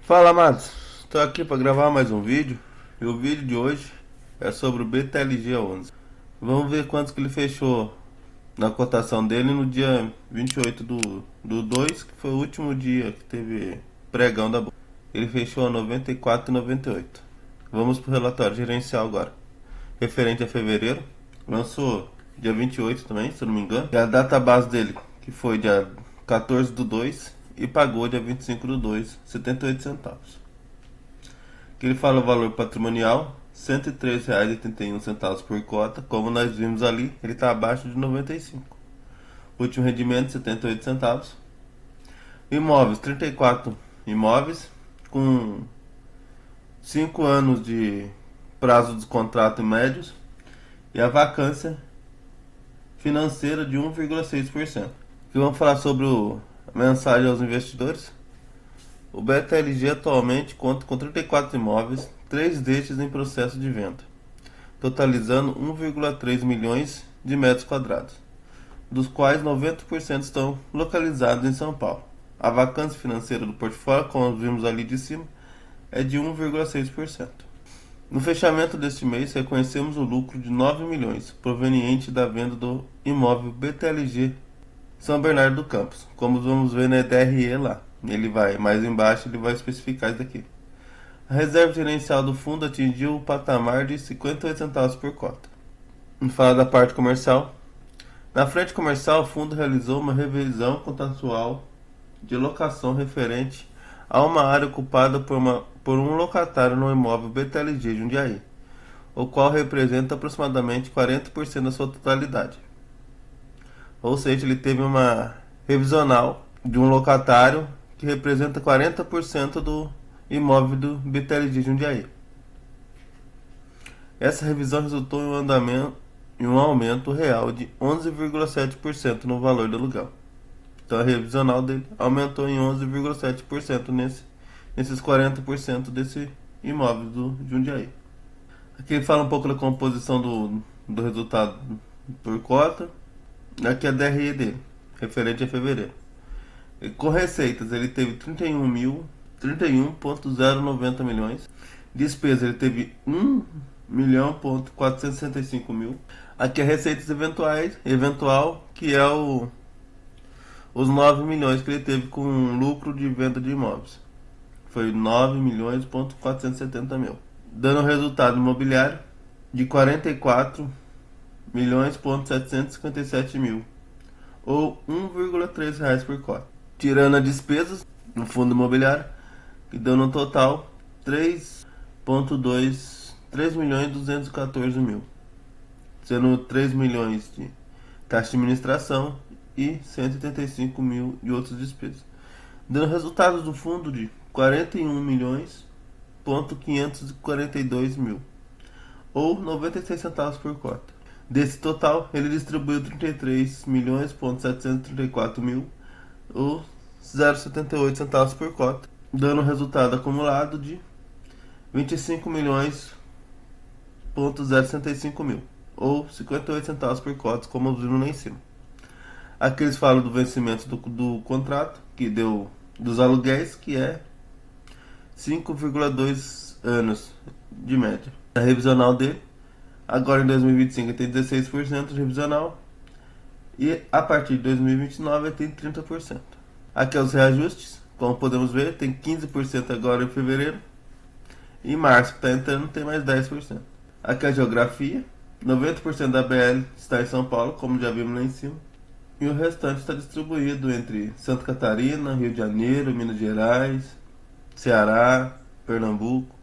Fala, amados. Estou aqui para gravar mais um vídeo. E o vídeo de hoje é sobre o BTLG11. Vamos ver quantos que ele fechou na cotação dele no dia 28 do 2, que foi o último dia que teve pregão da bolsa. Ele fechou a 94,98. Vamos para o relatório gerencial agora. Referente a fevereiro, lançou dia 28 também, se eu não me engano. E a data base dele, que foi dia 14 do 2, e pagou dia 25 do 2, 78 centavos. Que ele fala o valor patrimonial, R$ 103,81 por cota. Como nós vimos ali, ele está abaixo de 95. Último rendimento, 78 centavos. Imóveis, 34 imóveis, com 5 anos de prazo de contrato médios. E a vacância financeira de 1,6%. Aqui vamos falar sobre a mensagem aos investidores. O BTLG atualmente conta com 34 imóveis, 3 destes em processo de venda, totalizando 1,3 milhões de metros quadrados, dos quais 90% estão localizados em São Paulo. A vacância financeira do portfólio, como vimos ali de cima, é de 1,6%. No fechamento deste mês, reconhecemos o lucro de 9 milhões, proveniente da venda do imóvel BTLG São Bernardo do Campos, como vamos ver na DRE lá. Ele vai, mais embaixo, ele vai especificar isso daqui. A reserva gerencial do fundo atingiu o patamar de 58 centavos por cota. Vamos falar da parte comercial. Na frente comercial, o fundo realizou uma revisão contratual de locação referente a uma área ocupada por um locatário no imóvel BTLG Jundiaí, o qual representa aproximadamente 40% da sua totalidade. Ou seja, ele teve uma revisional de um locatário que representa 40% do imóvel do BTLG Jundiaí. Essa revisão resultou em um aumento real de 11,7% no valor do aluguel. Então a revisional dele aumentou em 11,7% nesses 40% desse imóvel do Jundiaí. Aqui ele fala um pouco da composição do resultado por cota. Aqui é a DRE dele, referente a fevereiro. E com receitas ele teve 31,090 milhões. Despesa ele teve 1.465 mil. Aqui é receitas eventual, que é os 9 milhões que ele teve com lucro de venda de imóveis. Foi 9.470 mil. Dando resultado imobiliário de 44.757 mil, ou R$ 1,3 por cota. Tirando as despesas no fundo imobiliário, que deu no total 3.214 mil, sendo 3 milhões de taxa de administração e 185 mil de outras despesas, dando resultados do fundo de 41.542 mil, ou 96 centavos por cota. Desse total, ele distribuiu 33.734 mil, ou 0,78 centavos por cota, dando um resultado acumulado de 25.065 mil, ou 58 centavos por cota, como vimos lá em cima. Aqui eles falam do vencimento do contrato, que deu dos aluguéis, que é 5,2 anos de média. A revisional dele, agora em 2025 ele tem 16% de revisional, e a partir de 2029 ele tem 30%. Aqui é os reajustes, como podemos ver, tem 15% agora em fevereiro, e em março que está entrando tem mais 10%. Aqui é a geografia, 90% da BL está em São Paulo, como já vimos lá em cima, e o restante está distribuído entre Santa Catarina, Rio de Janeiro, Minas Gerais, Ceará, Pernambuco.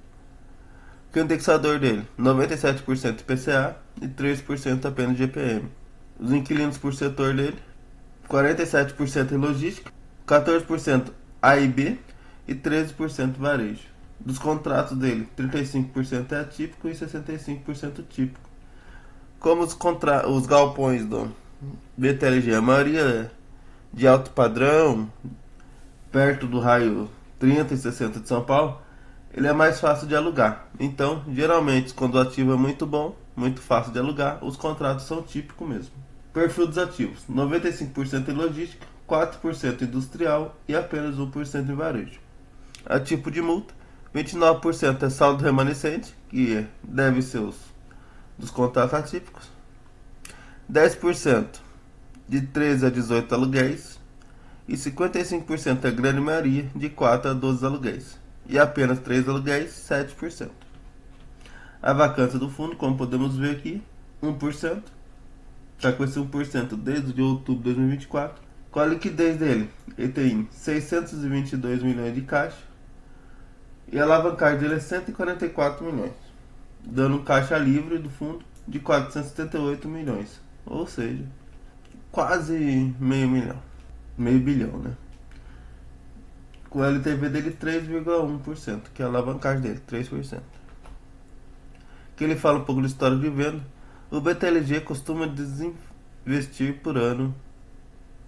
O indexador dele, 97% IPCA e 3% apenas GPM. Os inquilinos por setor dele, 47% em logística, 14% A e B e 13% varejo. Dos contratos dele, 35% é atípico e 65% típico. Como os galpões do BTLG, a maioria é de alto padrão, perto do raio 30 e 60 de São Paulo, ele é mais fácil de alugar. Então, geralmente, quando o ativo é muito bom, muito fácil de alugar, os contratos são típicos mesmo. Perfil dos ativos, 95% em logística, 4% industrial e apenas 1% em varejo. a tipo de multa. 29% é saldo remanescente, que deve ser dos contratos atípicos. 10% de 13 a 18 aluguéis. E 55% é grande maioria, de 4 a 12 aluguéis. E apenas 3 aluguéis, 7%. A vacância do fundo, como podemos ver aqui, 1%. Está com esse 1% desde outubro de 2024. Qual a liquidez dele? Ele tem 622 milhões de caixa. E a alavancagem dele é 144 milhões. Dando um caixa livre do fundo de 478 milhões. Ou seja, quase meio bilhão, né? Com o LTV dele 3,1%, que é a alavancagem dele, 3%. Que ele fala um pouco da história de venda. O BTLG costuma desinvestir por ano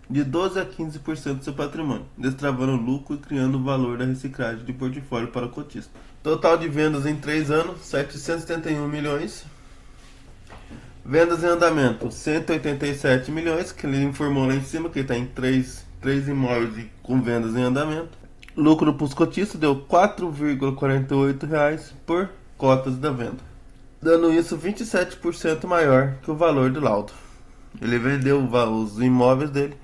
de 12 a 15% do seu patrimônio, destravando lucro e criando o valor da reciclagem de portfólio para o cotista. Total de vendas em 3 anos, 771 milhões. Vendas em andamento, 187 milhões, que ele informou lá em cima, que ele está em 3 imóveis com vendas em andamento. Lucro para os cotistas deu R$ 4,48 por cotas da venda, dando isso 27% maior que o valor do laudo. Ele vendeu os imóveis dele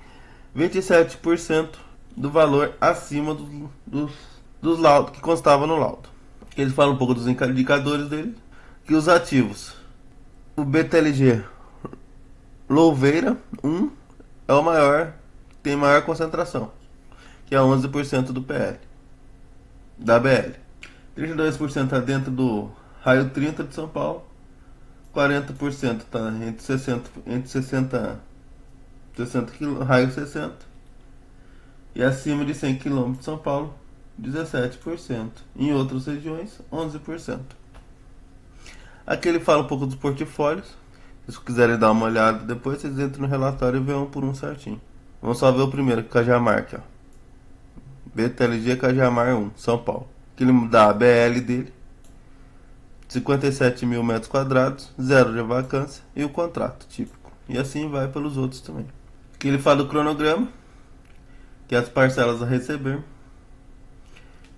27% do valor acima dos laudos que constava no laudo. Ele fala um pouco dos indicadores dele, que os ativos, o BTLG Louveira 1 é o maior, tem maior concentração, que é 11% do PL, da BL. 32% está dentro do raio 30 de São Paulo, 40% está entre 60 raio 60, e acima de 100 km de São Paulo, 17%. Em outras regiões, 11%. Aqui ele fala um pouco dos portfólios. Se quiserem dar uma olhada depois, vocês entram no relatório e vê um por um certinho. Vamos só ver o primeiro, Cajamar aqui, ó. BTLG Cajamar 1, São Paulo. Que ele dá a BL dele, 57 mil metros quadrados, 0 de vacância e o contrato típico. E assim vai pelos outros também. Aqui ele fala do cronograma, que é as parcelas a receber.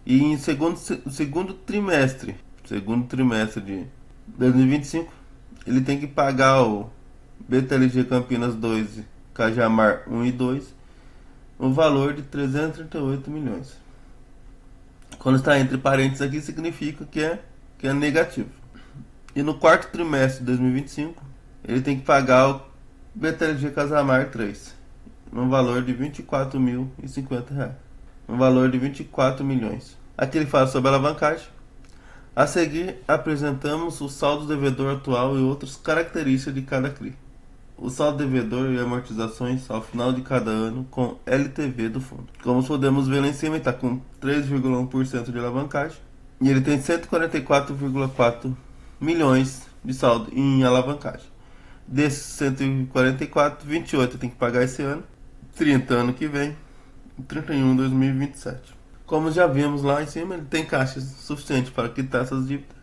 E em segundo trimestre de 2025, ele tem que pagar o BTLG Campinas 2, Cajamar 1 e 2, o valor de 338 milhões. Quando está entre parênteses aqui, significa que é negativo. E no quarto trimestre de 2025, ele tem que pagar o BTLG Casamar 3, no valor de R$ 24.050, um valor de 24 milhões. Aqui ele fala sobre a alavancagem. A seguir, apresentamos o saldo devedor atual e outras características de cada CRI. O saldo devedor e amortizações ao final de cada ano com LTV do fundo. Como podemos ver lá em cima, ele está com 3,1% de alavancagem e ele tem 144,4 milhões de saldo em alavancagem. Desses 144, 28 tem que pagar esse ano, 30 ano que vem, 31 2027. Como já vimos lá em cima, ele tem caixa suficiente para quitar essas dívidas.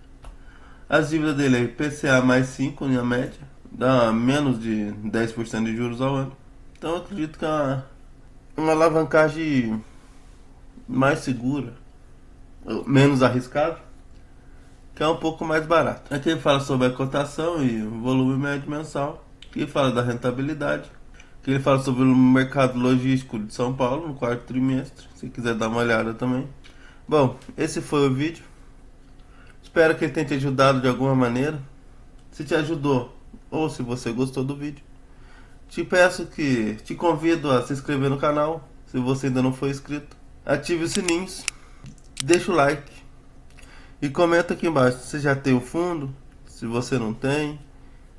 As dívidas dele é IPCA mais 5 na média, dá menos de 10% de juros ao ano. Então eu acredito que é uma alavancagem mais segura, menos arriscada, que é um pouco mais barato. Aqui ele fala sobre a cotação e o volume médio mensal. Aqui ele fala da rentabilidade. Aqui ele fala sobre o mercado logístico de São Paulo no quarto trimestre, se quiser dar uma olhada também. Bom, esse foi o vídeo. Espero que ele tenha te ajudado de alguma maneira. Se te ajudou ou se você gostou do vídeo, te convido a se inscrever no canal, se você ainda não for inscrito. Ative os sininhos, deixa o like e comenta aqui embaixo se você já tem o fundo, se você não tem,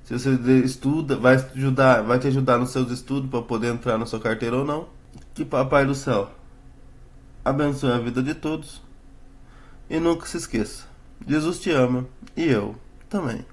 se você estuda, vai te ajudar nos seus estudos para poder entrar na sua carteira ou não. Que Papai do Céu abençoe a vida de todos e nunca se esqueça, Jesus te ama e eu também.